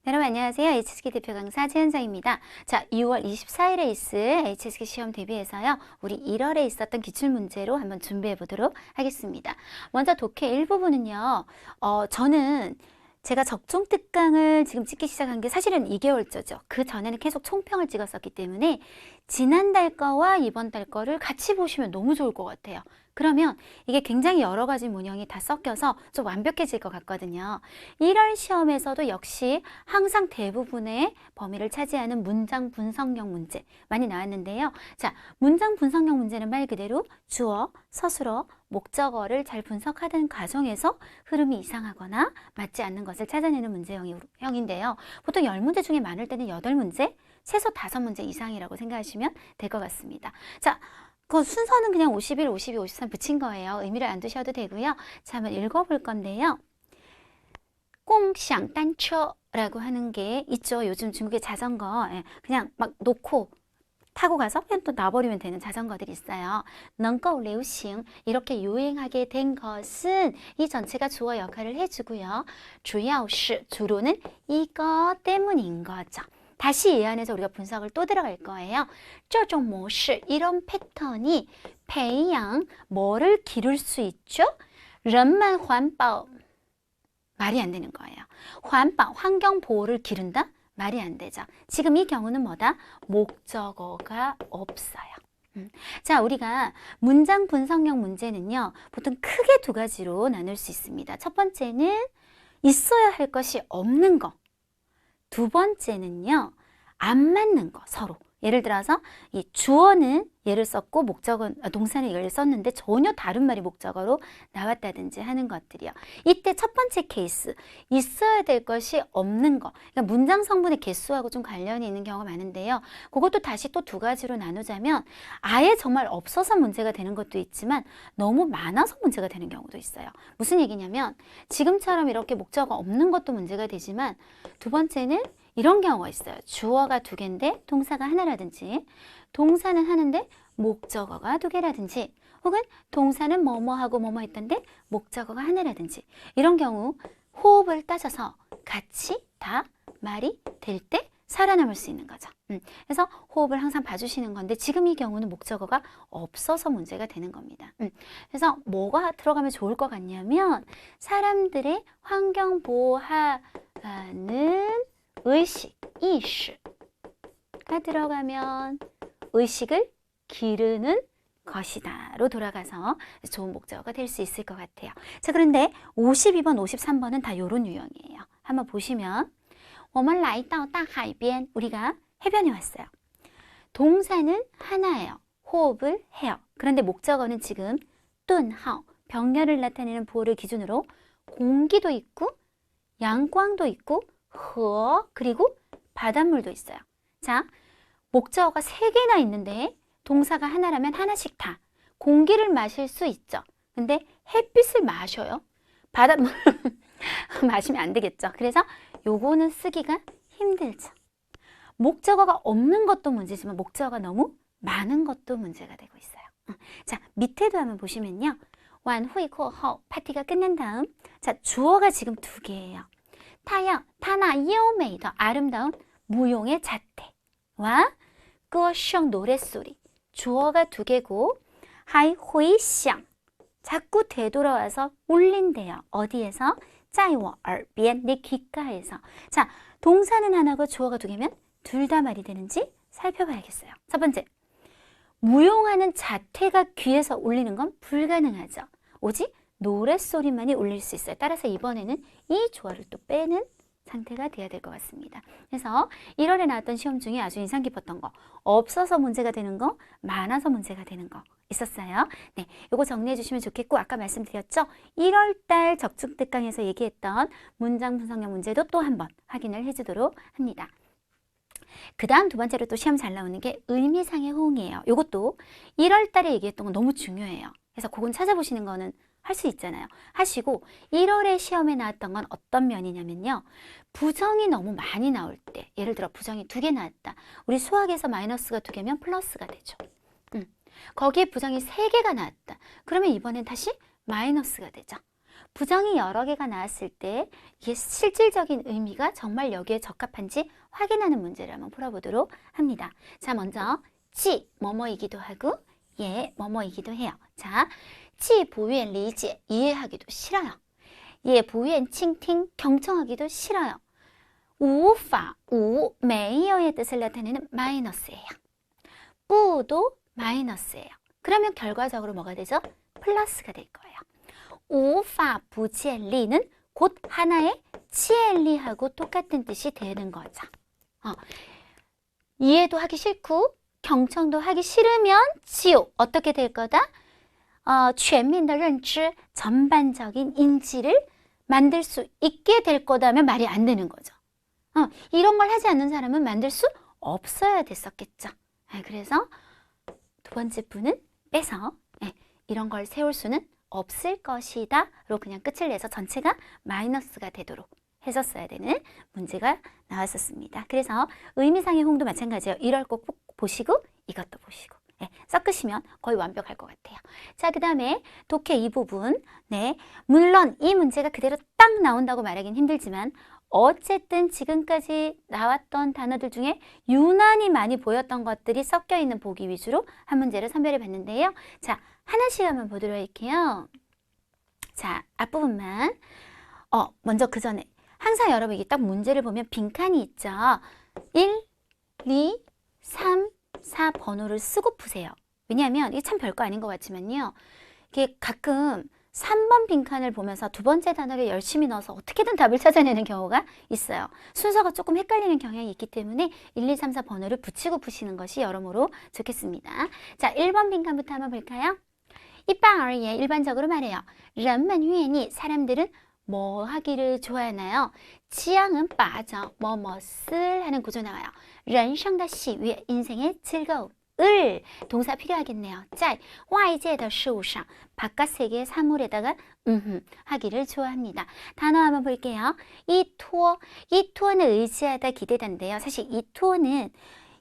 여러분 안녕하세요. HSK 대표 강사 최은정입니다. 자, 2월 24일에 있을 HSK 시험 대비해서요. 우리 1월에 있었던 기출문제로 한번 준비해 보도록 하겠습니다. 먼저 독해 1부분은요. 저는 제가 적중 특강을 지금 찍기 시작한 게 사실은 2개월째죠. 그 전에는 계속 총평을 찍었었기 때문에 지난달 거와 이번 달 거를 같이 보시면 너무 좋을 것 같아요. 그러면 이게 굉장히 여러 가지 문형이 다 섞여서 좀 완벽해질 것 같거든요. 1월 시험에서도 역시 항상 대부분의 범위를 차지하는 문장 분석형 문제 많이 나왔는데요. 자, 문장 분석형 문제는 말 그대로 주어, 서술어, 목적어를 잘 분석하는 과정에서 흐름이 이상하거나 맞지 않는 것을 찾아내는 문제형인데요. 보통 10문제 중에 많을 때는 8문제, 최소 5문제 이상이라고 생각하시면 될 것 같습니다. 자, 그 순서는 그냥 51, 52, 53 붙인 거예요. 의미를 안 두셔도 되고요. 자, 한번 읽어볼 건데요. 共享单车라고 하는 게 있죠. 요즘 중국의 자전거 그냥 막 놓고 타고 가서 그냥 또 놔버리면 되는 자전거들이 있어요. 能够流行 이렇게 유행하게 된 것은 이 전체가 주어 역할을 해주고요. 主要是 주로는 이거 때문인 거죠. 다시 이 안에서 우리가 분석을 또 들어갈 거예요. 这种模式 이런 패턴이 培养 뭐를 기를 수 있죠? 人们环保 말이 안 되는 거예요. 环保 환경 보호를 기른다? 말이 안 되죠. 지금 이 경우는 뭐다? 목적어가 없어요. 자, 우리가 문장 분석형 문제는요. 보통 크게 두 가지로 나눌 수 있습니다. 첫 번째는 있어야 할 것이 없는 거. 두 번째는요. 안 맞는 거 서로. 예를 들어서 이 주어는 얘를 썼고 목적은 동사는 얘를 썼는데 전혀 다른 말이 목적어로 나왔다든지 하는 것들이요. 이때 첫 번째 케이스 있어야 될 것이 없는 거. 그러니까 문장 성분의 개수하고 좀 관련이 있는 경우가 많은데요. 그것도 다시 또 두 가지로 나누자면 아예 정말 없어서 문제가 되는 것도 있지만 너무 많아서 문제가 되는 경우도 있어요. 무슨 얘기냐면 지금처럼 이렇게 목적어 없는 것도 문제가 되지만 두 번째는 이런 경우가 있어요. 주어가 두 개인데 동사가 하나라든지 동사는 하는데 목적어가 두 개라든지 혹은 동사는 뭐뭐하고 뭐뭐 했던데 목적어가 하나라든지 이런 경우 호흡을 따져서 같이 다 말이 될 때 살아남을 수 있는 거죠. 그래서 호흡을 항상 봐주시는 건데 지금 이 경우는 목적어가 없어서 문제가 되는 겁니다. 그래서 뭐가 들어가면 좋을 것 같냐면 사람들의 환경 보호하는 의식, 이슈가 들어가면 의식을 기르는 것이다로 돌아가서 좋은 목적어가 될 수 있을 것 같아요. 자, 그런데 52번, 53번은 다 이런 유형이에요. 한번 보시면 我们来到大海边 우리가 해변에 왔어요. 동사는 하나예요. 호흡을 해요. 그런데 목적어는 지금 顿号 병렬을 나타내는 보호를 기준으로 공기도 있고 양광도 있고 허 그리고 바닷물도 있어요. 자, 목적어가 3개나 있는데 동사가 하나라면 하나씩 다 공기를 마실 수 있죠. 근데 햇빛을 마셔요. 바닷물 마시면 안 되겠죠. 그래서 요거는 쓰기가 힘들죠. 목적어가 없는 것도 문제지만 목적어가 너무 많은 것도 문제가 되고 있어요. 자, 밑에도 한번 보시면요. 晚会过后 파티가 끝난 다음 자, 주어가 지금 2개예요. 타나优美더 아름다운 무용의 자태와 歌声 노랫소리 주어가 2개고 还回想 자꾸 되돌아와서 울린대요. 어디에서? 在我耳边 내 귓가에서. 자, 동사는 하나고 주어가 2개면 둘 다 말이 되는지 살펴봐야겠어요. 첫 번째, 무용하는 자태가 귀에서 울리는 건 불가능하죠. 오직 노랫소리만이 울릴 수 있어요. 따라서 이번에는 이 주어를 또 빼는 상태가 돼야 될 것 같습니다. 그래서 1월에 나왔던 시험 중에 아주 인상 깊었던 거, 없어서 문제가 되는 거, 많아서 문제가 되는 거 있었어요. 네, 요거 정리해 주시면 좋겠고 아까 말씀드렸죠? 1월달 적중 특강에서 얘기했던 문장 분석형 문제도 또 한번 확인을 해주도록 합니다. 그 다음 두 번째로 또 시험 잘 나오는 게 의미상의 호응이에요. 요것도 1월달에 얘기했던 건 너무 중요해요. 그래서 그건 찾아보시는 거는 할 수 있잖아요. 하시고 1월에 시험에 나왔던 건 어떤 면이냐면요. 부정이 너무 많이 나올 때 예를 들어 부정이 2개 나왔다. 우리 수학에서 마이너스가 2개면 플러스가 되죠. 거기에 부정이 3개가 나왔다. 그러면 이번엔 다시 마이너스가 되죠. 부정이 여러 개가 나왔을 때 이게 실질적인 의미가 정말 여기에 적합한지 확인하는 문제를 한번 풀어보도록 합니다. 자, 먼저 지, 뭐뭐이기도 하고 예, 뭐뭐이기도 해요. 자, 지 보유엔 리지, 이해하기도 싫어요. 예, 보유엔 칭팅, 경청하기도 싫어요. 우파, 우, 메이어의 뜻을 나타내는 마이너스예요. 뿌도 마이너스예요. 그러면 결과적으로 뭐가 되죠? 플러스가 될 거예요. 우파 부지엘리는 곧 하나의 치엘리하고 똑같은 뜻이 되는 거죠. 이해도 하기 싫고 경청도 하기 싫으면 지옥 어떻게 될 거다? 全面的认知 전반적인 인지를 만들 수 있게 될 거다면 말이 안 되는 거죠. 이런 걸 하지 않는 사람은 만들 수 없어야 됐었겠죠. 그래서 두 번째 분은 빼서 이런 걸 세울 수는 없을 것이다 로 그냥 끝을 내서 전체가 마이너스가 되도록 해줬어야 되는 문제가 나왔었습니다. 그래서 의미상의 호응도 마찬가지예요. 이럴 거 꼭 보시고 이것도 보시고 섞으시면 거의 완벽할 것 같아요. 자, 그 다음에 독해 이 부분. 물론 이 문제가 그대로 딱 나온다고 말하기는 힘들지만 어쨌든 지금까지 나왔던 단어들 중에 유난히 많이 보였던 것들이 섞여 있는 보기 위주로 한 문제를 선별해 봤는데요. 자, 하나씩 한번 보도록 할게요. 자, 앞부분만. 먼저 그 전에 항상 여러분 이게 딱 문제를 보면 빈칸이 있죠. 1, 2, 3, 4 번호를 쓰고 푸세요. 왜냐하면 이게 참 별거 아닌 것 같지만요. 이게 가끔 3번 빈칸을 보면서 두 번째 단어를 열심히 넣어서 어떻게든 답을 찾아내는 경우가 있어요. 순서가 조금 헷갈리는 경향이 있기 때문에 1, 2, 3, 4 번호를 붙이고 푸시는 것이 여러모로 좋겠습니다. 자, 1번 빈칸부터 한번 볼까요? 이般而言, 일반적으로 말해요. 人们愿意, 사람들은 뭐 하기를 좋아하나요? 지향은 빠져, 뭐뭇을 하는 구조 나와요. 人生的喜悦, 인생의 즐거움. 을 동사 필요하겠네요. 在外界的事物上, 바깥 세계의 사물에다가 하기를 좋아합니다. 단어 한번 볼게요. 이투어는 의지하다, 기대다인데요. 사실 이투어는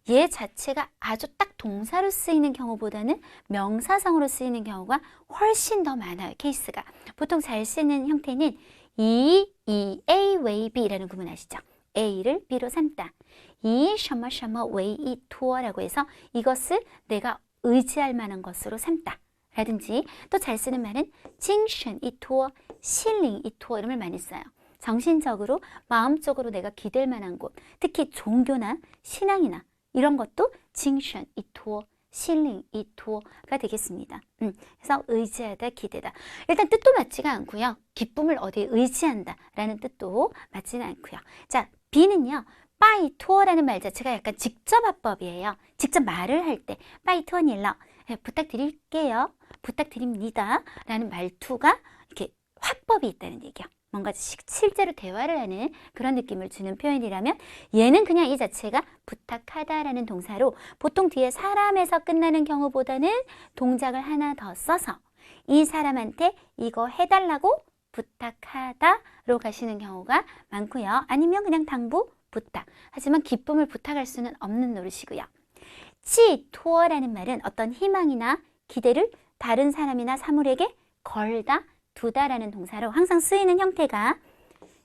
얘 자체가 아주 딱 동사로 쓰이는 경우보다는 명사성으로 쓰이는 경우가 훨씬 더 많아요. 케이스가. 보통 잘 쓰는 형태는 A 웨이 B라는 구문 아시죠? A를 B로 삼다. 이 셔머 웨이 이 투어라고 해서 이것을 내가 의지할 만한 것으로 삼다. 라든지 또 잘 쓰는 말은 징신 이 투어, 실링 이 투어 이런 말 많이 써요. 정신적으로, 마음적으로 내가 기댈 만한 곳, 특히 종교나 신앙이나 이런 것도 징신 이 투어, 실링 이 투어가 되겠습니다. 그래서 의지하다, 기대다. 일단 뜻도 맞지가 않고요. 기쁨을 어디에 의지한다 라는 뜻도 맞지는 않고요. 자, B는요. 빠이 투어라는 말 자체가 약간 직접 화법이에요. 직접 말을 할 때 빠이 투어닐러 부탁드릴게요. 부탁드립니다. 라는 말투가 이렇게 화법이 있다는 얘기야. 뭔가 실제로 대화를 하는 그런 느낌을 주는 표현이라면 얘는 그냥 이 자체가 부탁하다라는 동사로 보통 뒤에 사람에서 끝나는 경우보다는 동작을 하나 더 써서 이 사람한테 이거 해달라고 부탁하다로 가시는 경우가 많고요. 아니면 그냥 당부, 부탁. 하지만 기쁨을 부탁할 수는 없는 노릇이고요. 치토어라는 말은 어떤 희망이나 기대를 다른 사람이나 사물에게 걸다, 두다라는 동사로 항상 쓰이는 형태가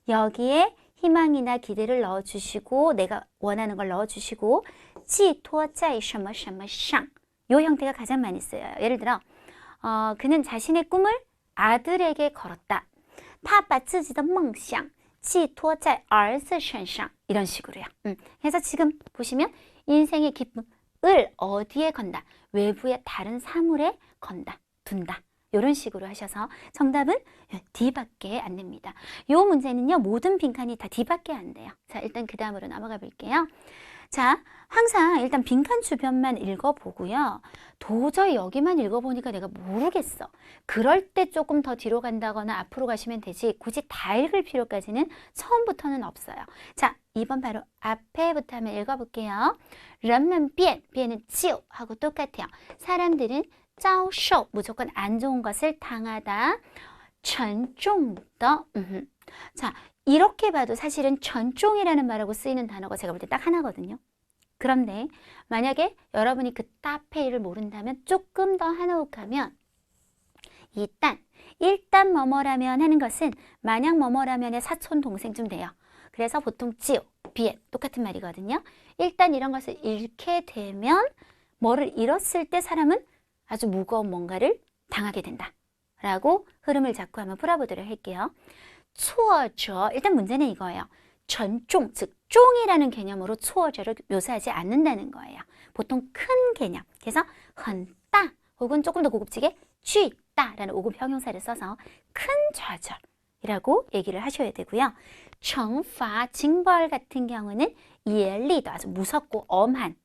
여기에 희망이나 기대를 넣어주시고 내가 원하는 걸 넣어주시고 치토어짜이 셔머셔머샹 요 형태가 가장 많이 쓰여요. 예를 들어 그는 자신의 꿈을 아들에게 걸었다. 他把自己的梦想寄托在儿子身上 이런 식으로요. 그래서 지금 보시면 인생의 기쁨을 어디에 건다? 외부의 다른 사물에 건다, 둔다. 이런 식으로 하셔서 정답은 D밖에 안 됩니다. 이 문제는요. 모든 빈칸이 다 D밖에 안 돼요. 자, 일단 그 다음으로 넘어가 볼게요. 자, 항상 일단 빈칸 주변만 읽어보고요. 도저히 여기만 읽어보니까 내가 모르겠어. 그럴 때 조금 더 뒤로 간다거나 앞으로 가시면 되지 굳이 다 읽을 필요까지는 처음부터는 없어요. 자, 2번 바로 앞에부터 한번 읽어볼게요. 人们变,变은 지옥 하고 똑같아요. 사람들은 遭受, 무조건 안 좋은 것을 당하다. 沉重的, 자, 이렇게 봐도 사실은 전종이라는 말하고 쓰이는 단어가 제가 볼 때 딱 하나거든요. 그런데 만약에 여러분이 그 따페이를 모른다면 조금 더 한호흡하면 일단 일단 뭐뭐라면 하는 것은 만약 뭐뭐라면의 사촌 동생쯤 돼요. 그래서 보통 지오, 비에 똑같은 말이거든요. 일단 이런 것을 잃게 되면 뭐를 잃었을 때 사람은 아주 무거운 뭔가를 당하게 된다. 라고 흐름을 잡고 한번 풀어보도록 할게요. 추어져, 일단 문제는 이거예요. 전종, 즉 종이라는 개념으로 추어져를 묘사하지 않는다는 거예요. 보통 큰 개념. 그래서 很大 혹은 조금 더 고급지게 巨大라는 5급 형용사를 써서 큰 좌절이라고 얘기를 하셔야 되고요. 惩罚, 징벌 같은 경우는 严厉도 아주 무섭고 엄한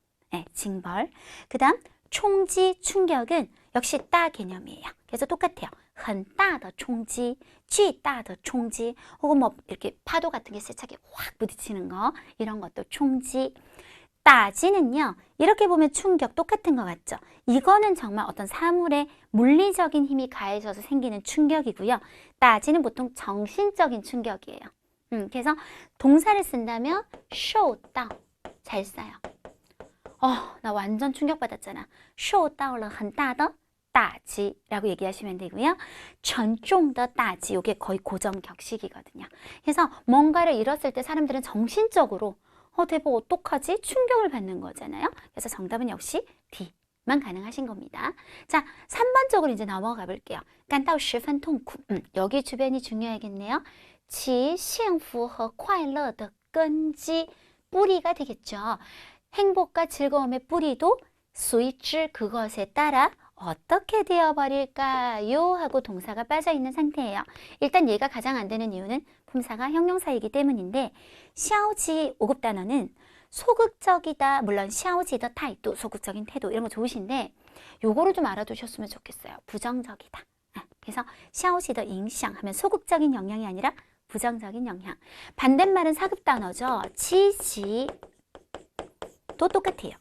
징벌. 그 다음 총지, 충격은 역시 따 개념이에요. 그래서 똑같아요. 很大的冲击, 巨大的冲击, 혹은 뭐 이렇게 파도 같은 게 세차게 확 부딪히는 거, 이런 것도 총지. 따지는요, 이렇게 보면 충격 똑같은 것 같죠? 이거는 정말 어떤 사물에 물리적인 힘이 가해져서 생기는 충격이고요. 따지는 보통 정신적인 충격이에요. 그래서 동사를 쓴다면 受到, 잘 써요. 나 완전 충격받았잖아. 受到了很大的打击라고 얘기하시면 되고요. 沉重的打击, 이게 거의 고정 격식이거든요. 그래서 뭔가를 잃었을 때 사람들은 정신적으로 대박 어떡하지? 충격을 받는 거잖아요. 그래서 정답은 역시 D만 가능하신 겁니다. 자, 3번 쪽으로 이제 넘어가 볼게요. 感到十分痛苦. 여기 주변이 중요하겠네요. 其幸福和快乐的根基, 뿌리가 되겠죠. 행복과 즐거움의 뿌리도 随之 그것에 따라 어떻게 되어버릴까요? 하고 동사가 빠져있는 상태예요. 일단 얘가 가장 안 되는 이유는 품사가 형용사이기 때문인데 샤오지 5급 단어는 소극적이다. 물론 샤오지더 타이도 소극적인 태도 이런 거 좋으신데 요거를 좀 알아두셨으면 좋겠어요. 부정적이다. 그래서 샤오지더影响 하면 소극적인 영향이 아니라 부정적인 영향. 반대말은 4급 단어죠. 치지 또 똑같아요.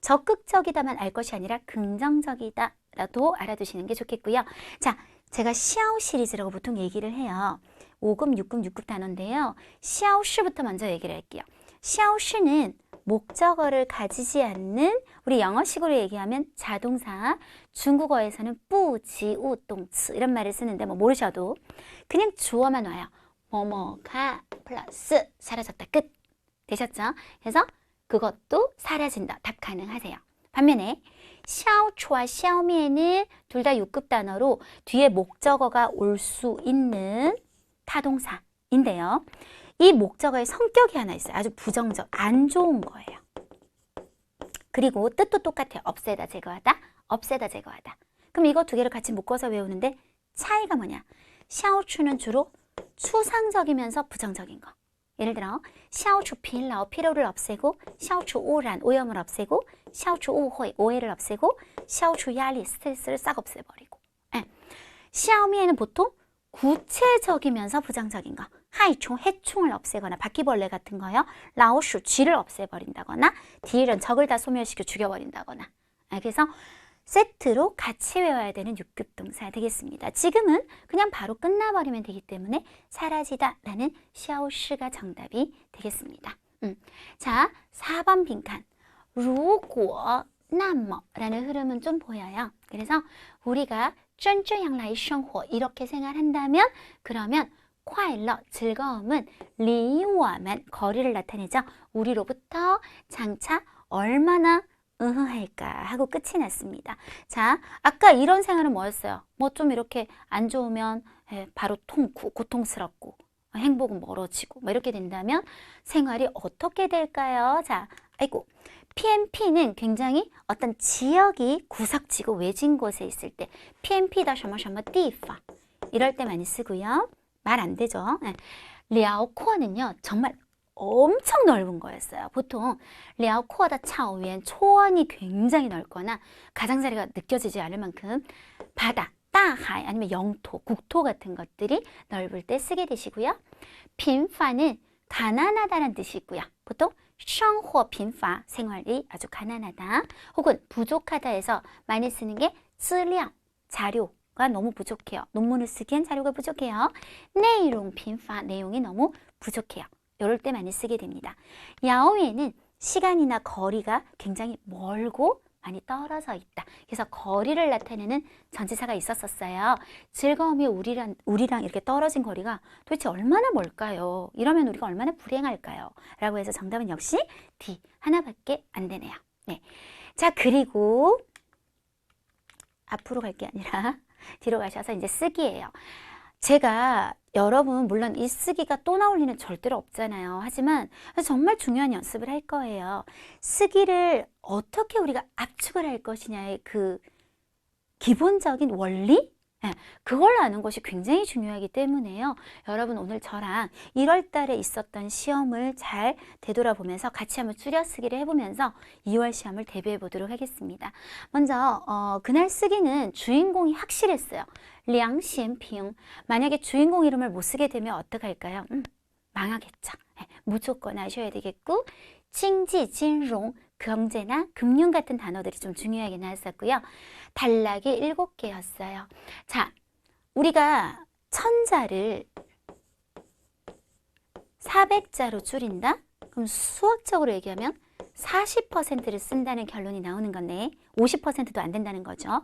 적극적이다만 알 것이 아니라 긍정적이다 라도 알아두시는 게 좋겠고요. 자, 제가 샤오 시리즈라고 보통 얘기를 해요. 5급, 6급, 6급 단어인데요. 샤오시부터 먼저 얘기를 할게요. 샤오시는 목적어를 가지지 않는 우리 영어식으로 얘기하면 자동사, 중국어에서는 뿌지우 동츠 이런 말을 쓰는데 뭐 모르셔도 그냥 주어만 와요. 뭐뭐가 플러스 사라졌다 끝 되셨죠? 그래서 그것도 사라진다. 답 가능하세요. 반면에 샤오초와 샤오미에는 둘 다 6급 단어로 뒤에 목적어가 올 수 있는 타동사인데요. 이 목적어의 성격이 하나 있어요. 아주 부정적, 안 좋은 거예요. 그리고 뜻도 똑같아요. 없애다, 제거하다, 없애다, 제거하다. 그럼 이거 두 개를 같이 묶어서 외우는데 차이가 뭐냐? 샤오추는 주로 추상적이면서 부정적인 거. 예를 들어 샤오추 필라오 피로를 없애고 샤오추 오란 오염을 없애고 샤오추 오호이 오해를 없애고 샤오추 야리 스트레스를 싹 없애버리고 샤오미에는 보통 구체적이면서 부정적인 거 하이총 해충을 없애거나 바퀴벌레 같은 거요 라오슈 쥐를 없애버린다거나 딜은 적을 다 소멸시켜 죽여버린다거나 그래서 세트로 같이 외워야 되는 6급 동사 되겠습니다. 지금은 그냥 바로 끝나버리면 되기 때문에 사라지다 라는 샤오시가 정답이 되겠습니다. 자, 4번 빈칸 如果那么라는 흐름은 좀 보여요. 그래서 우리가 真这样来生活 이렇게 생활한다면 그러면 快乐 즐거움은 离我们 거리를 나타내죠. 우리로부터 장차 얼마나 할까 하고 끝이 났습니다. 자, 아까 이런 생활은 뭐였어요? 뭐 좀 이렇게 안 좋으면 바로 고통스럽고 행복은 멀어지고 뭐 이렇게 된다면 생활이 어떻게 될까요? 자, 아이고 PMP는 굉장히 어떤 지역이 구석지고 외진 곳에 있을 때 PMP다 什么什么地方 이럴 때 많이 쓰고요. 말 안 되죠. 랴오코어는요 정말 엄청 넓은 거였어요. 보통 랴오코어다 차오엔 초원이 굉장히 넓거나 가장자리가 느껴지지 않을 만큼 바다, 따하이 아니면 영토, 국토 같은 것들이 넓을 때 쓰게 되시고요. 빈파는 가난하다는 뜻이 있고요. 보통 생활 빈파, 생활이 아주 가난하다 혹은 부족하다에서 많이 쓰는 게资料, 자료가 너무 부족해요. 논문을 쓰기엔 자료가 부족해요. 내용 빈파, 내용이 너무 부족해요. 이럴 때 많이 쓰게 됩니다. 야오에는 시간이나 거리가 굉장히 멀고 많이 떨어져 있다. 그래서 거리를 나타내는 전치사가 있었어요. 즐거움이 우리랑 이렇게 떨어진 거리가 도대체 얼마나 멀까요? 이러면 우리가 얼마나 불행할까요? 라고 해서 정답은 역시 D 하나밖에 안 되네요. 네. 자, 그리고 앞으로 갈 게 아니라 뒤로 가셔서 이제 쓰기예요. 제가 여러분 물론 이 쓰기가 또 나올 일은 절대로 없잖아요. 하지만 정말 중요한 연습을 할 거예요. 쓰기를 어떻게 우리가 압축을 할 것이냐의 그 기본적인 원리? 네, 그걸 아는 것이 굉장히 중요하기 때문에요. 여러분 오늘 저랑 1월 달에 있었던 시험을 잘 되돌아보면서 같이 한번 줄여쓰기를 해보면서 2월 시험을 대비해 보도록 하겠습니다. 먼저 그날 쓰기는 주인공이 확실했어요. 량신핑. 만약에 주인공 이름을 못 쓰게 되면 어떡할까요? 망하겠죠. 네, 무조건 아셔야 되겠고 칭지, 진롱, 경제나 금융 같은 단어들이 좀 중요하게 나왔었고요. 단락이 7개였어요. 자, 우리가 1000자를 400자로 줄인다? 그럼 수학적으로 얘기하면 40%를 쓴다는 결론이 나오는 건데 50%도 안 된다는 거죠.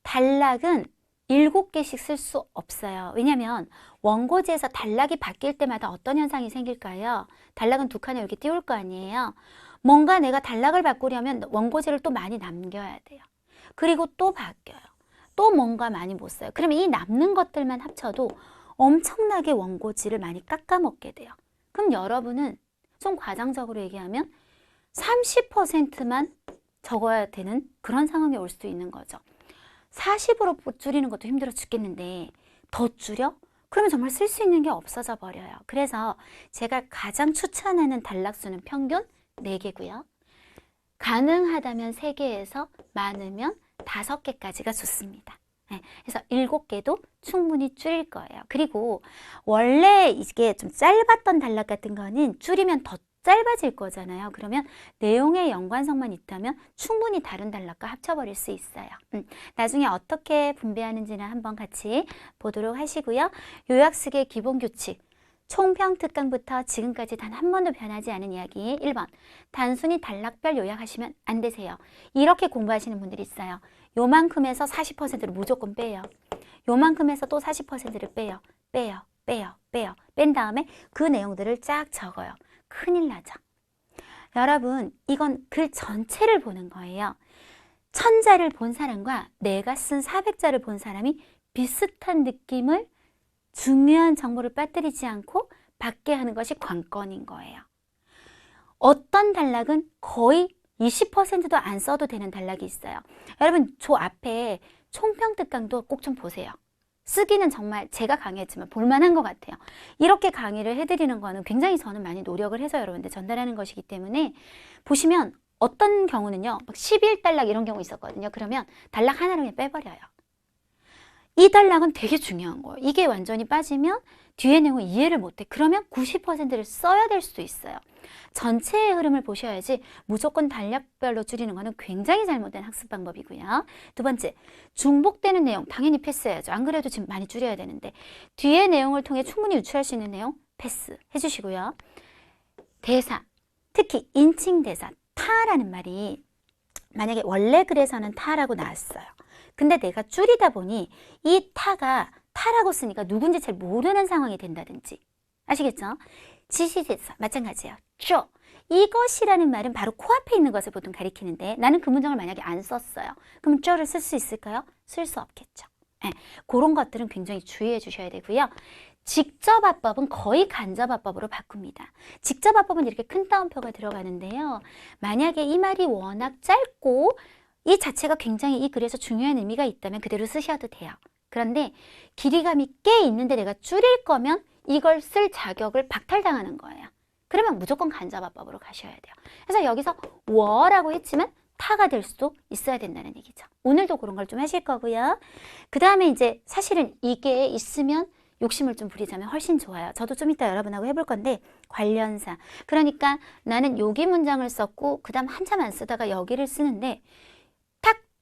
단락은 7개씩 쓸 수 없어요. 왜냐하면 원고지에서 단락이 바뀔 때마다 어떤 현상이 생길까요? 단락은 두 칸에 이렇게 띄울 거 아니에요. 뭔가 내가 단락을 바꾸려면 원고지를 또 많이 남겨야 돼요. 그리고 또 바뀌어요. 또 뭔가 많이 못 써요. 그러면 이 남는 것들만 합쳐도 엄청나게 원고지를 많이 깎아먹게 돼요. 그럼 여러분은 좀 과장적으로 얘기하면 30%만 적어야 되는 그런 상황이 올 수도 있는 거죠. 40으로 줄이는 것도 힘들어 죽겠는데 더 줄여? 그러면 정말 쓸 수 있는 게 없어져 버려요. 그래서 제가 가장 추천하는 단락수는 평균 4개고요. 가능하다면 3개에서 많으면 5개까지가 좋습니다. 네, 그래서 7개도 충분히 줄일 거예요. 그리고 원래 이게 좀 짧았던 단락 같은 거는 줄이면 더 짧아질 거잖아요. 그러면 내용의 연관성만 있다면 충분히 다른 단락과 합쳐버릴 수 있어요. 나중에 어떻게 분배하는지는 한번 같이 보도록 하시고요. 요약쓰기의 기본 규칙. 총평특강부터 지금까지 단 한 번도 변하지 않은 이야기 1번. 단순히 단락별 요약하시면 안 되세요. 이렇게 공부하시는 분들이 있어요. 요만큼에서 40%를 무조건 빼요. 요만큼에서 또 40%를 빼요. 뺀 다음에 그 내용들을 쫙 적어요. 큰일 나죠. 여러분, 이건 글 전체를 보는 거예요. 1000자를 본 사람과 내가 쓴 400자를 본 사람이 비슷한 느낌을 중요한 정보를 빠뜨리지 않고 받게 하는 것이 관건인 거예요. 어떤 단락은 거의 20%도 안 써도 되는 단락이 있어요. 여러분, 저 앞에 총평특강도 꼭 좀 보세요. 쓰기는 정말 제가 강의했지만 볼만한 것 같아요. 이렇게 강의를 해드리는 거는 굉장히 저는 많이 노력을 해서 여러분들 전달하는 것이기 때문에 보시면 어떤 경우는요, 막 11단락 이런 경우 있었거든요. 그러면 단락 하나를 그냥 빼버려요. 이 단락은 되게 중요한 거예요. 이게 완전히 빠지면 뒤에 내용을 이해를 못해. 그러면 90%를 써야 될 수도 있어요. 전체의 흐름을 보셔야지 무조건 단락별로 줄이는 거는 굉장히 잘못된 학습 방법이고요. 두 번째, 중복되는 내용 당연히 패스해야죠. 안 그래도 지금 많이 줄여야 되는데 뒤에 내용을 통해 충분히 유추할 수 있는 내용 패스 해주시고요. 대사, 특히 인칭 대사, 타라는 말이 만약에 원래 글에서는 타라고 나왔어요. 근데 내가 줄이다 보니 이 타가 타라고 쓰니까 누군지 잘 모르는 상황이 된다든지. 아시겠죠? 지시대사 마찬가지예요. 죠. 이것이라는 말은 바로 코앞에 있는 것을 보통 가리키는데 나는 그 문장을 만약에 안 썼어요. 그럼 쪼를 쓸 수 있을까요? 쓸 수 없겠죠. 네, 그런 것들은 굉장히 주의해 주셔야 되고요. 직접화법은 거의 간접화법으로 바꿉니다. 직접화법은 이렇게 큰 따옴표가 들어가는데요. 만약에 이 말이 워낙 짧고 이 자체가 굉장히 이 글에서 중요한 의미가 있다면 그대로 쓰셔도 돼요. 그런데 길이감이 꽤 있는데 내가 줄일 거면 이걸 쓸 자격을 박탈당하는 거예요. 그러면 무조건 간접화법으로 가셔야 돼요. 그래서 여기서 워라고 했지만 타가 될 수도 있어야 된다는 얘기죠. 오늘도 그런 걸 좀 하실 거고요. 그 다음에 이제 사실은 이게 있으면 욕심을 좀 부리자면 훨씬 좋아요. 저도 좀 이따 여러분하고 해볼 건데 관련사. 그러니까 나는 여기 문장을 썼고 그 다음 한참 안 쓰다가 여기를 쓰는데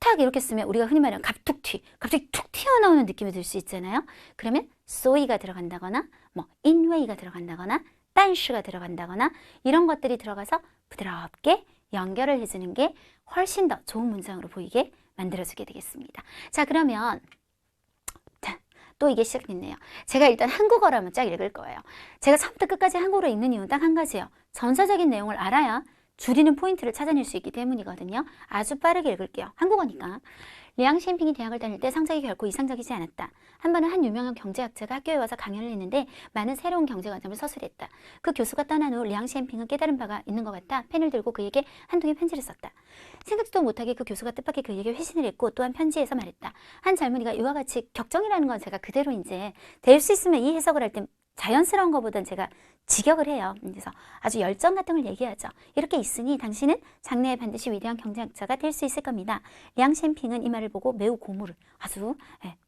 탁 이렇게 쓰면 우리가 흔히 말하는 갑툭튀, 갑자기 툭 튀어나오는 느낌이 들 수 있잖아요. 그러면 소이가 들어간다거나 뭐 인웨이가 들어간다거나 딴슈가 들어간다거나 이런 것들이 들어가서 부드럽게 연결을 해주는 게 훨씬 더 좋은 문장으로 보이게 만들어주게 되겠습니다. 자, 그러면 또 이게 시작됐네요. 제가 일단 한국어로 한번 쫙 읽을 거예요. 제가 처음부터 끝까지 한국어로 읽는 이유는 딱 한 가지예요. 전체적인 내용을 알아야 줄이는 포인트를 찾아낼 수 있기 때문이거든요. 아주 빠르게 읽을게요. 한국어니까. 리앙 시진핑이 대학을 다닐 때 성적이 결코 이상적이지 않았다. 한 번은 한 유명한 경제학자가 학교에 와서 강연을 했는데 많은 새로운 경제관점을 서술했다. 그 교수가 떠난 후 리앙 시진핑은 깨달은 바가 있는 것 같아 펜을 들고 그에게 한 통의 편지를 썼다. 생각지도 못하게 그 교수가 뜻밖의 그에게 회신을 했고 또한 편지에서 말했다. 한 젊은이가 이와 같이 격정이라는 건 제가 그대로 이제 될 수 있으면 이 해석을 할 때 자연스러운 것보다는 제가 직역을 해요. 그래서 아주 열정 같은 걸 얘기하죠. 이렇게 있으니 당신은 장래에 반드시 위대한 경제학자가 될 수 있을 겁니다. 리앙 시진핑은 이 말을 보고 매우 고무를 아주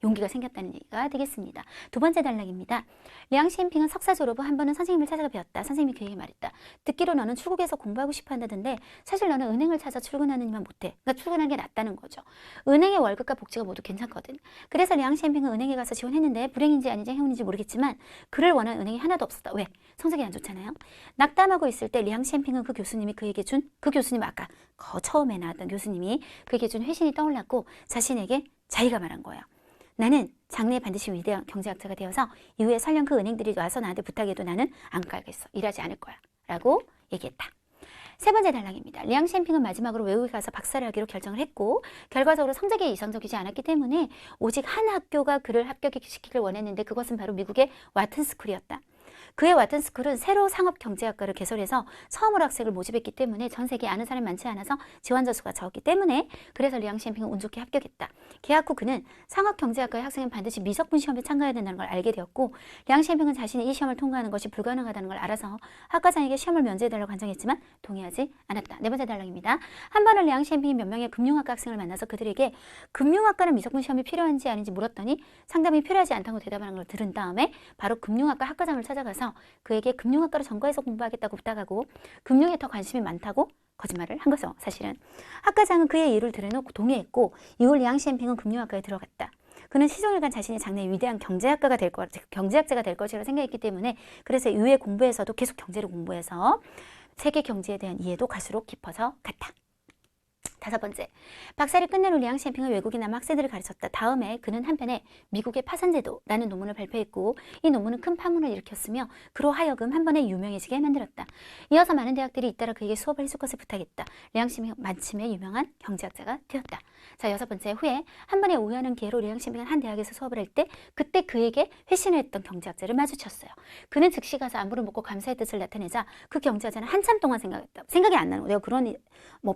용기가 생겼다는 얘기가 되겠습니다. 두 번째 단락입니다. 리앙 시진핑은 석사 졸업 후 한 번은 선생님을 찾아가 배웠다. 선생님이 그에게 말했다. 듣기로 너는 출국에서 공부하고 싶어 한다던데 사실 너는 은행을 찾아 출근하느니만 못해. 그러니까 출근하는 게 낫다는 거죠. 은행의 월급과 복지가 모두 괜찮거든. 그래서 리앙 시진핑은 은행에 가서 지원했는데 불행인지 아닌지 행운인지 모르겠지만 그를 원하는 은행이 하나도 없었다. 왜? 성적이 안 좋잖아요. 낙담하고 있을 때 리앙 시진핑은 그 교수님이 그에게 준 그 교수님 아까 처음에 나왔던 교수님이 그에게 준 회신이 떠올랐고 자신에게 자기가 말한 거예요. 나는 장래에 반드시 위대한 경제학자가 되어서 이후에 설령 그 은행들이 와서 나한테 부탁해도 나는 안 깔겠어. 일하지 않을 거야. 라고 얘기했다. 세 번째 단락입니다. 리앙 시진핑은 마지막으로 외국에 가서 박사를 하기로 결정을 했고 결과적으로 성적이 이상적이지 않았기 때문에 오직 한 학교가 그를 합격시키길 원했는데 그것은 바로 미국의 와튼스쿨이었다. 그의 와튼스쿨은 새로 상업경제학과를 개설해서 처음으로 학생을 모집했기 때문에 전 세계에 아는 사람이 많지 않아서 지원자 수가 적었기 때문에 그래서 리앙 시진핑은 운 좋게 합격했다. 개학 후 그는 상업경제학과의 학생은 반드시 미적분 시험에 참가해야 된다는 걸 알게 되었고 리앙 시진핑은 자신이 이 시험을 통과하는 것이 불가능하다는 걸 알아서 학과장에게 시험을 면제해달라고 간청했지만 동의하지 않았다. 네 번째 단락입니다. 한 번은 리앙 시진핑이 몇 명의 금융학과 학생을 만나서 그들에게 금융학과는 미적분 시험이 필요한지 아닌지 물었더니 상담이 필요하지 않다고 대답하는 걸 들은 다음에 바로 금융학과 학과장을 찾아가서 그에게 금융학과로 전과해서 공부하겠다고 부탁하고 금융에 더 관심이 많다고 거짓말을 한 거죠. 사실은 학과장은 그의 이유를 들어놓고 동의했고 이후 리앙 시진핑은 금융학과에 들어갔다. 그는 시종일관 자신이 장래에 위대한 경제학자가 될 것이라고 생각했기 때문에 그래서 이후에 공부에서도 계속 경제를 공부해서 세계 경제에 대한 이해도 갈수록 깊어져 갔다. 다섯 번째, 박사를 끝낸 후 리앙 시진핑은 외국인 남 학생들을 가르쳤다. 다음에 그는 한편에 미국의 파산제도라는 논문을 발표했고 이 논문은 큰 파문을 일으켰으며 그로 하여금 한 번에 유명해지게 만들었다. 이어서 많은 대학들이 잇따라 그에게 수업을 해줄 것을 부탁했다. 리앙 시진핑은 마침내 유명한 경제학자가 되었다. 자, 여섯 번째, 후에 한 번의 우연한 기회로 리앙 시진핑은 한 대학에서 수업을 할 때 그때 그에게 회신을 했던 경제학자를 마주쳤어요. 그는 즉시 가서 안부를 묻고 감사의 뜻을 나타내자 그 경제학자는 한참 동안 생각이 안 나는 거예요. 내가 그런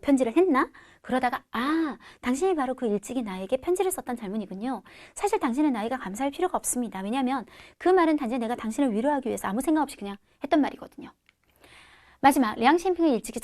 편지를 했나? 그러다가 당신이 바로 그 일찍이 나에게 편지를 썼던 젊은이군요. 사실 당신은 나이가 감사할 필요가 없습니다. 왜냐하면 그 말은 단지 내가 당신을 위로하기 위해서 아무 생각 없이 그냥 했던 말이거든요. 마지막, 리앙 시진핑은 일찍이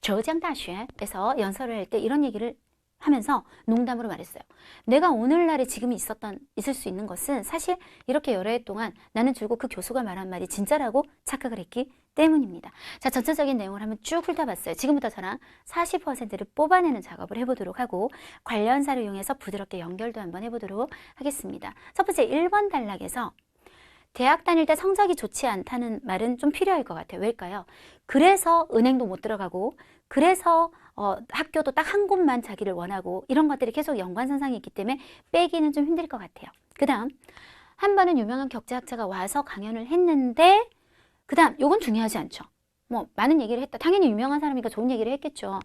저장大学에서 연설을 할 때 이런 얘기를 하면서 농담으로 말했어요. 내가 오늘날에 지금 있을 수 있는 것은 사실 이렇게 여러 해 동안 나는 줄곧 그 교수가 말한 말이 진짜라고 착각을 했기 때문입니다. 자, 전체적인 내용을 한번 쭉 훑어봤어요. 지금부터 저랑 40%를 뽑아내는 작업을 해보도록 하고 관련사를 이용해서 부드럽게 연결도 한번 해보도록 하겠습니다. 첫 번째 1번 단락에서 대학 다닐 때 성적이 좋지 않다는 말은 좀 필요할 것 같아요. 왜일까요? 그래서 은행도 못 들어가고 그래서 학교도 딱 한 곳만 자기를 원하고 이런 것들이 계속 연관선상이 있기 때문에 빼기는 좀 힘들 것 같아요. 그 다음 한 번은 유명한 경제학자가 와서 강연을 했는데 그 다음 요건 중요하지 않죠. 많은 얘기를 했다. 당연히 유명한 사람이니까 좋은 얘기를 했겠죠.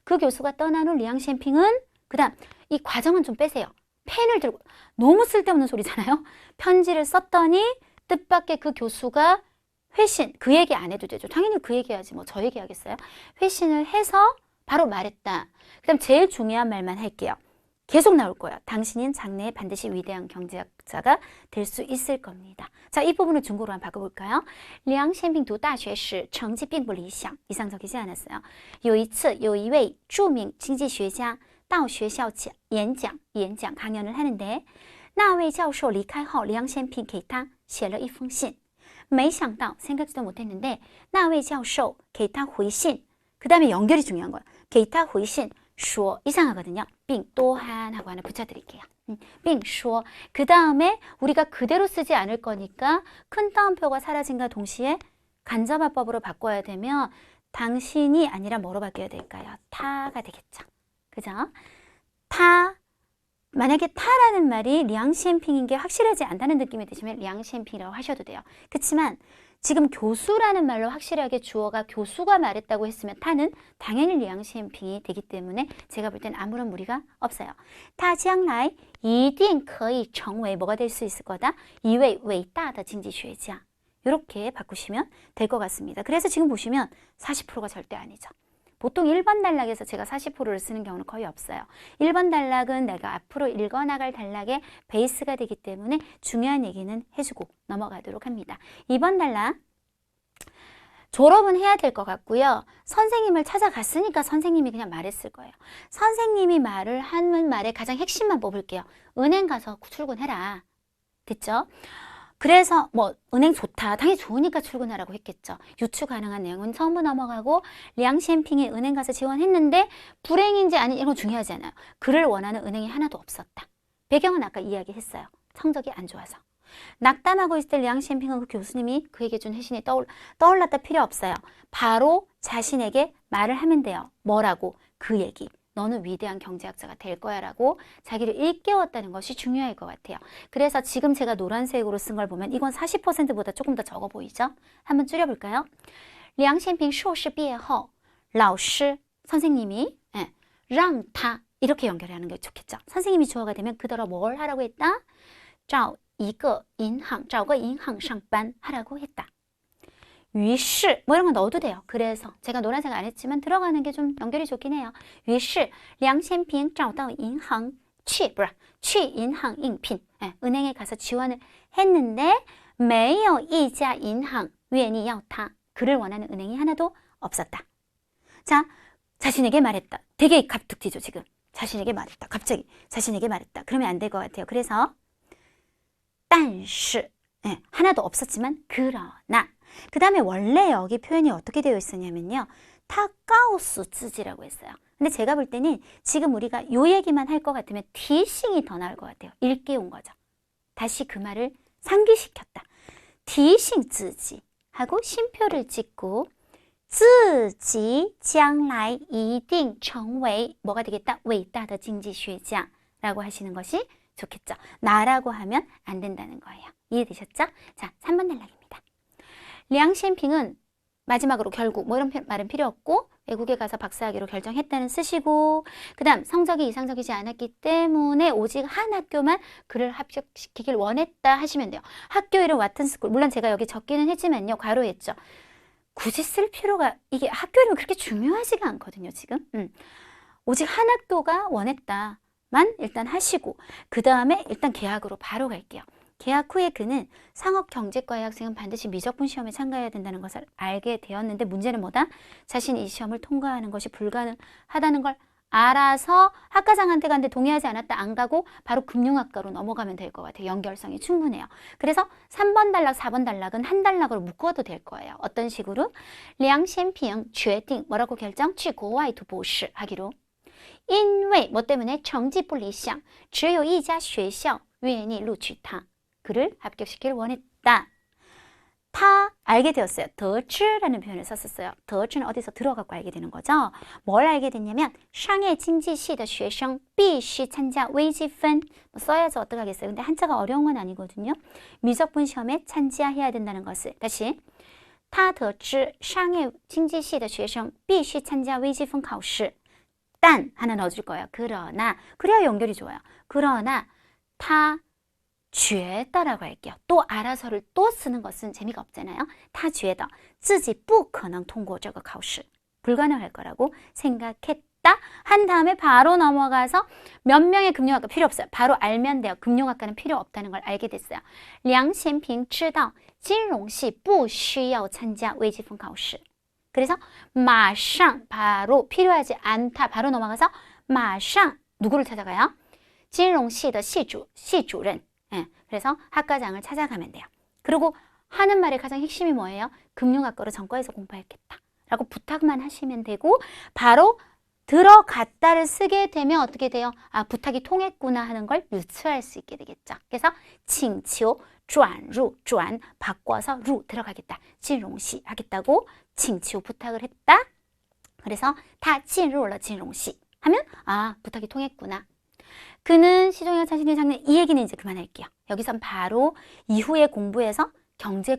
그 교수가 떠난 후 리앙 시진핑은 그 다음 이 과정은 좀 빼세요. 펜을 들고 너무 쓸데없는 소리잖아요. 편지를 썼더니 뜻밖의 그 교수가 회신, 그 얘기 안 해도 되죠. 당연히 그 얘기 해야지 저 얘기 하겠어요. 회신을 해서 바로 말했다. 그 다음 제일 중요한 말만 할게요. 계속 나올 거예요. 당신은 장래에 반드시 위대한 경제학자가 될 수 있을 겁니다. 자, 이 부분을 중국어로 한번 바꿔볼까요? 리앙 시진핑读大学时成绩并不理想 이상적이지 않았어요. 有一次有一位著名经济学家到学校演讲 강연을 하는데 那位教授离开后， 리앙 시진핑 给他写了一封信。没想到 생각지도 못했는데 那位教授给他回信 그 다음에 연결이 중요한 거야. 给他回信说 이상하거든요. 并多한하고 하나 붙여드릴게요. 并说 그 다음에 우리가 그대로 쓰지 않을 거니까 큰 따옴표가 사라진과 동시에 간접화법으로 바꿔야 되면 당신이 아니라 뭐로 바뀌어야 될까요? 타가 되겠죠. 그죠? 타. 만약에 타라는 말이 량시엠핑인 게 확실하지 않다는 느낌이 드시면 량시엠핑이라고 하셔도 돼요. 그렇지만 지금 교수라는 말로 확실하게 주어가 교수가 말했다고 했으면 타는 당연히 량시엠핑이 되기 때문에 제가 볼 땐 아무런 무리가 없어요. 타将来一定可以成为 뭐가 될 수 있을 거다? 一位伟大的经济学家. 이렇게 바꾸시면 될 것 같습니다. 그래서 지금 보시면 40%가 절대 아니죠. 보통 1번 단락에서 제가 40%를 쓰는 경우는 거의 없어요. 1번 단락은 내가 앞으로 읽어나갈 단락의 베이스가 되기 때문에 중요한 얘기는 해주고 넘어가도록 합니다. 2번 단락. 졸업은 해야 될 것 같고요. 선생님을 찾아갔으니까 선생님이 그냥 말했을 거예요. 선생님이 말을 하는 말의 가장 핵심만 뽑을게요. 은행 가서 출근해라. 됐죠? 그래서 뭐 은행 좋다. 당연히 좋으니까 출근하라고 했겠죠. 유추 가능한 내용은 전부 넘어가고 량시엠핑이 은행 가서 지원했는데 불행인지 아닌 이런 건 중요하지 않아요. 그를 원하는 은행이 하나도 없었다. 배경은 아까 이야기했어요. 성적이 안 좋아서. 낙담하고 있을 때 량시엠핑은 그 교수님이 그에게 준 회신이 떠올랐다 필요 없어요. 바로 자신에게 말을 하면 돼요. 뭐라고? 그 얘기. 너는 위대한 경제학자가 될 거야 라고 자기를 일깨웠다는 것이 중요할 것 같아요. 그래서 지금 제가 노란색으로 쓴 걸 보면 이건 40%보다 조금 더 적어 보이죠? 한번 줄여볼까요? 梁先平硕士毕业后老师 선생님이 让他 이렇게 연결하는 게 좋겠죠. 선생님이 주어가 되면 그더러 뭘 하라고 했다? 找一个银行找个银行上班 하라고 했다. 于是 뭐 이런 거 넣어도 돼요. 그래서 제가 노란색 안 했지만 들어가는 게 좀 연결이 좋긴 해요. 于是梁先平找到银行去银行应聘 은행에 가서 지원을 했는데 没有一家银行愿意要他 그를 원하는 은행이 하나도 없었다. 자, 자신에게 말했다. 되게 갑툭튀죠 지금. 자신에게 말했다. 갑자기 자신에게 말했다. 그러면 안 될 것 같아요. 그래서 但是 하나도 없었지만 그러나 그 다음에 원래 여기 표현이 어떻게 되어 있었냐면요. 타까우스즈지라고 했어요. 근데 제가 볼 때는 지금 우리가 요 얘기만 할 것 같으면 디싱이 더 나을 것 같아요. 일깨운 거죠. 다시 그 말을 상기시켰다. 디싱즈지 하고 쉼표를 찍고 自己将来一定成为 뭐가 되겠다? 伟大的经济学家라고 하시는 것이 좋겠죠. 나라고 하면 안 된다는 거예요. 이해되셨죠? 자, 3번 단락입니다. 량시엠핑은 마지막으로 결국 뭐 이런 말은 필요 없고 외국에 가서 박사학위로 결정했다는 쓰시고 그 다음 성적이 이상적이지 않았기 때문에 오직 한 학교만 그를 합격시키길 원했다 하시면 돼요. 학교 이름 와튼스쿨 물론 제가 여기 적기는 했지만요. 괄호했죠. 굳이 쓸 필요가 이게 학교 이름은 그렇게 중요하지가 않거든요. 지금 오직 한 학교가 원했다만 일단 하시고 그 다음에 일단 개학으로 바로 갈게요. 개학 후에 그는 상업경제과의 학생은 반드시 미적분 시험에 참가해야 된다는 것을 알게 되었는데 문제는 뭐다? 자신이 이 시험을 통과하는 것이 불가능하다는 걸 알아서 학과장한테 갔는데 동의하지 않았다. 안 가고 바로 금융학과로 넘어가면 될 것 같아요. 연결성이 충분해요. 그래서 3번 단락, 4번 단락은 한 단락으로 묶어도 될 거예요. 어떤 식으로? 梁先平决定 뭐라고 결정? 去国外读博士 하기로. 因为 뭐 때문에? 成绩不理想只有一家学校愿意录取他 그를 합격시키길 원했다. 타 알게 되었어요. 得知라는 표현을 썼었어요. 得知는 어디서 들어갖고 알게 되는 거죠. 뭘 알게 됐냐면 商业经济系的学生必须参加微积分 써야지 어떡하겠어요. 근데 한자가 어려운 건 아니거든요. 미적분 시험에 참가해야 된다는 것을 다시 他得知商业经济系的学生必须参加微积分考试 단 하나 넣어줄 거예요. 그러나 그래야 연결이 좋아요. 그러나 타觉得라고 할게요. 또 알아서를 또 쓰는 것은 재미가 없잖아요. 他觉得自己不可能通过这个考试 불가능할 거라고 생각했다. 한 다음에 바로 넘어가서 몇 명의 금융학과 필요 없어요. 바로 알면 돼요. 금융학과는 필요 없다는 걸 알게 됐어요. 梁先平知道金融系不需要参加微积分考试 그래서 马上 바로 필요하지 않다. 바로 넘어가서 马上 누구를 찾아가요? 金融系的系主任 그래서 학과장을 찾아가면 돼요. 그리고 하는 말의 가장 핵심이 뭐예요? 금융학과로 전과해서 공부했겠다 라고 부탁만 하시면 되고 바로 들어갔다를 쓰게 되면 어떻게 돼요? 아, 부탁이 통했구나 하는 걸 유추할 수 있게 되겠죠. 그래서 请求转入 转 바꿔서 루 들어가겠다. 金融系 하겠다고 칭치우 부탁을 했다. 그래서 다 进入了 金融系 하면 아 부탁이 통했구나. 그는 시종일관 자신의 장래 이 얘기는 이제 그만할게요. 여기선 바로 이후에 공부에서 경제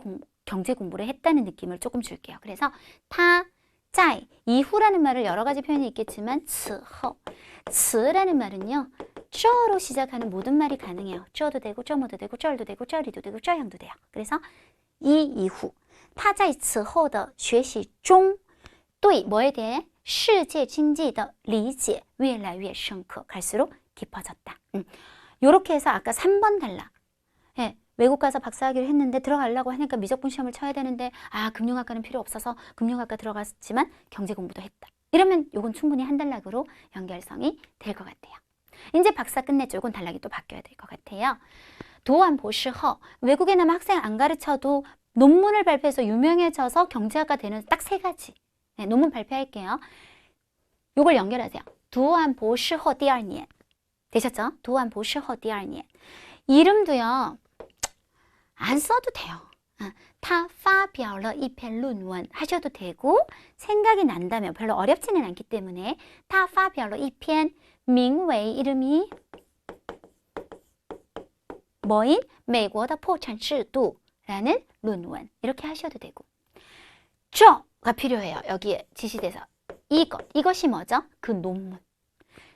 공부를 했다는 느낌을 조금 줄게요. 그래서 타, 짜이, 이후라는 말을 여러 가지 표현이 있겠지만 此后, 此라는 말은요. 这로 시작하는 모든 말이 가능해요. 这도 되고 这么도 되고 这儿도 되고 这里도 되고 这样도 돼요. 그래서 이 이후 他在此后的学习中对 뭐에 대해 世界经济的理解越来越深刻 갈수록 깊어졌다. 요렇게 해서 아까 3번 달라. 예, 외국 가서 박사학위를 했는데 들어가려고 하니까 미적분 시험을 쳐야 되는데 아 금융학과는 필요 없어서 금융학과 들어갔지만 경제 공부도 했다. 이러면 요건 충분히 한 단락으로 연결성이 될 것 같아요. 이제 박사 끝냈죠. 요건 단락이 또 바뀌어야 될 것 같아요. 도안 보시허 외국에 나면 학생 안 가르쳐도 논문을 발표해서 유명해져서 경제학과 되는 딱 3가지. 네, 논문 발표할게요. 요걸 연결하세요. 도안 보시허 第二年 되셨죠? 도안 보시허 第二年 이름도요. 안 써도 돼요. 他发表了一篇论文 하셔도 되고 생각이 난다면 별로 어렵지는 않기 때문에 他发表了一篇名为 이름이 뭐인? 美国的破产制度 라는 논문 이렇게 하셔도 되고 这가 필요해요. 여기에 지시돼서 이것이 뭐죠? 그 논문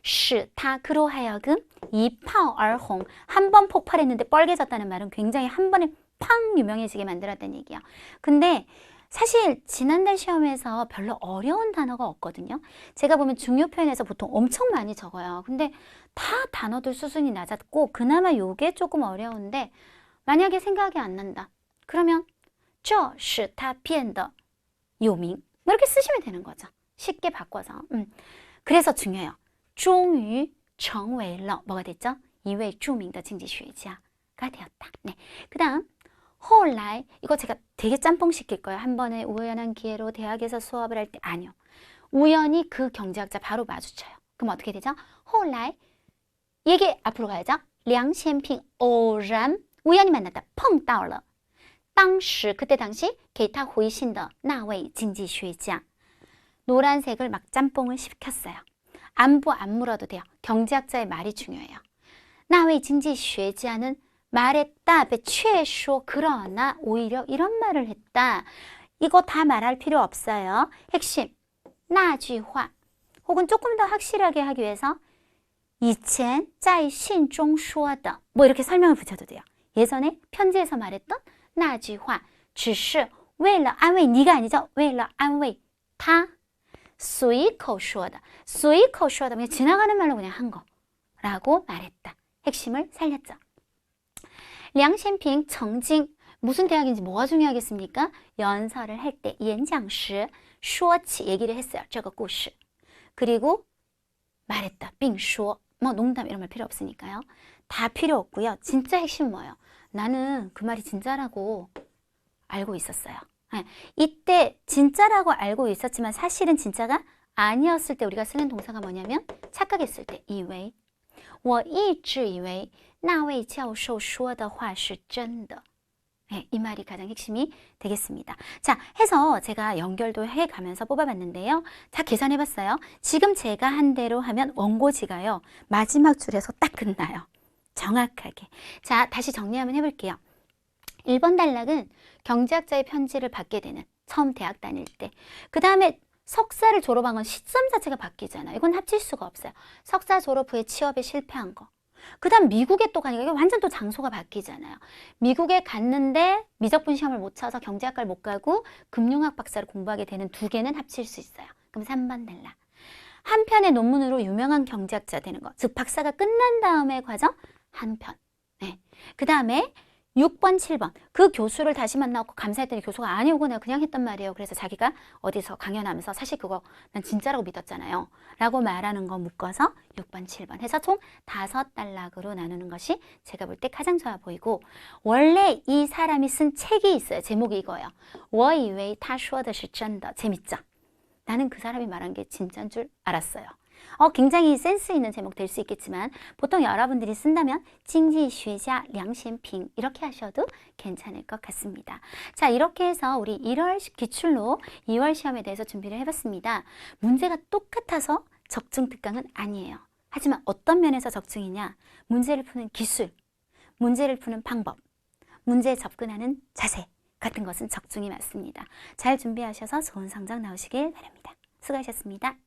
使他 그로 하여금 一炮而红 한 번 폭발했는데 뻘개졌다는 말은 굉장히 한 번에 팡 유명해지게 만들었다는 얘기예요. 근데 사실 지난달 시험에서 별로 어려운 단어가 없거든요. 제가 보면 중요 표현에서 보통 엄청 많이 적어요. 근데 다 단어들 수준이 낮았고 그나마 요게 조금 어려운데 만약에 생각이 안 난다. 그러면 这使他变得有名 이렇게 쓰시면 되는 거죠. 쉽게 바꿔서. 그래서 중요해요. 终于成为了 뭐가 됐죠? 一位著名的经济学家가 되었다. 네. 그 다음 后来 이거 제가 되게 짬뽕 시킬 거예요. 한 번에 우연한 기회로 대학에서 수업을 할 때 아니요. 우연히 그 경제학자 바로 마주쳐요. 그럼 어떻게 되죠? 后来 얘기 앞으로 가야죠. 梁先平偶然 우연히 만났다. 碰到了当时 그때 당시 给他回信的那位经济学家 노란색을 막 짬뽕을 시켰어요. 안부 안 물어도 돼요. 경제학자의 말이 중요해요. 那位经济学家는 말했다, 却说 그러나 오히려 이런 말을 했다. 이거 다 말할 필요 없어요. 핵심 那句话 혹은 조금 더 확실하게 하기 위해서 以前在信中说的 뭐 이렇게 설명을 붙여도 돼요. 예전에 편지에서 말했던 那句话只是为了安慰 네가 아니죠. 为了安慰他随口说的 随口说的그냥 지나가는 말로 그냥 한 거라고 말했다. 핵심을 살렸죠. 량신핑 정징 무슨 대학인지 뭐가 중요하겠습니까? 연설을 할 때 연장时 说起 얘기를 했어요. 这个故事 그리고 말했다. 并说 뭐 농담 이런 말 필요 없으니까요. 다 필요 없고요. 진짜 핵심 뭐예요? 나는 그 말이 진짜라고 알고 있었어요. 네. 이때 진짜라고 알고 있었지만 사실은 진짜가 아니었을 때 우리가 쓰는 동사가 뭐냐면 착각했을 때 以为我一直以为那位教授说的话是真的 네, 이 말이 가장 핵심이 되겠습니다. 자, 해서 제가 연결도 해가면서 뽑아봤는데요. 다 계산해봤어요. 지금 제가 한 대로 하면 원고지가요. 마지막 줄에서 딱 끝나요. 정확하게. 자, 다시 정리 한번 해볼게요. 1번 단락은 경제학자의 편지를 받게 되는 처음 대학 다닐 때. 그 다음에 석사를 졸업한 건 시점 자체가 바뀌잖아요. 이건 합칠 수가 없어요. 석사 졸업 후에 취업에 실패한 거. 그 다음 미국에 또 가니까 이게 완전 또 장소가 바뀌잖아요. 미국에 갔는데 미적분 시험을 못 쳐서 경제학과를 못 가고 금융학 박사를 공부하게 되는 두 개는 합칠 수 있어요. 그럼 3번 달라. 한 편의 논문으로 유명한 경제학자 되는 거. 즉 박사가 끝난 다음의 과정 한 편. 네. 그 다음에 6번, 7번. 그 교수를 다시 만나고 감사했더니 교수가 아니오고 내가 그냥 했단 말이에요. 그래서 자기가 어디서 강연하면서 사실 그거 난 진짜라고 믿었잖아요. 라고 말하는 거 묶어서 6번, 7번 해서 총 5단락으로 나누는 것이 제가 볼 때 가장 좋아 보이고 원래 이 사람이 쓴 책이 있어요. 제목이 이거예요. 我以为他说的是真的. 재밌죠? 나는 그 사람이 말한 게 진짜인 줄 알았어요. 굉장히 센스 있는 제목 될 수 있겠지만 보통 여러분들이 쓴다면 징지쉐자 량신핑 이렇게 하셔도 괜찮을 것 같습니다. 자, 이렇게 해서 우리 1월 기출로 2월 시험에 대해서 준비를 해봤습니다. 문제가 똑같아서 적중 특강은 아니에요. 하지만 어떤 면에서 적중이냐? 문제를 푸는 기술, 문제를 푸는 방법, 문제에 접근하는 자세 같은 것은 적중이 맞습니다. 잘 준비하셔서 좋은 성적 나오시길 바랍니다. 수고하셨습니다.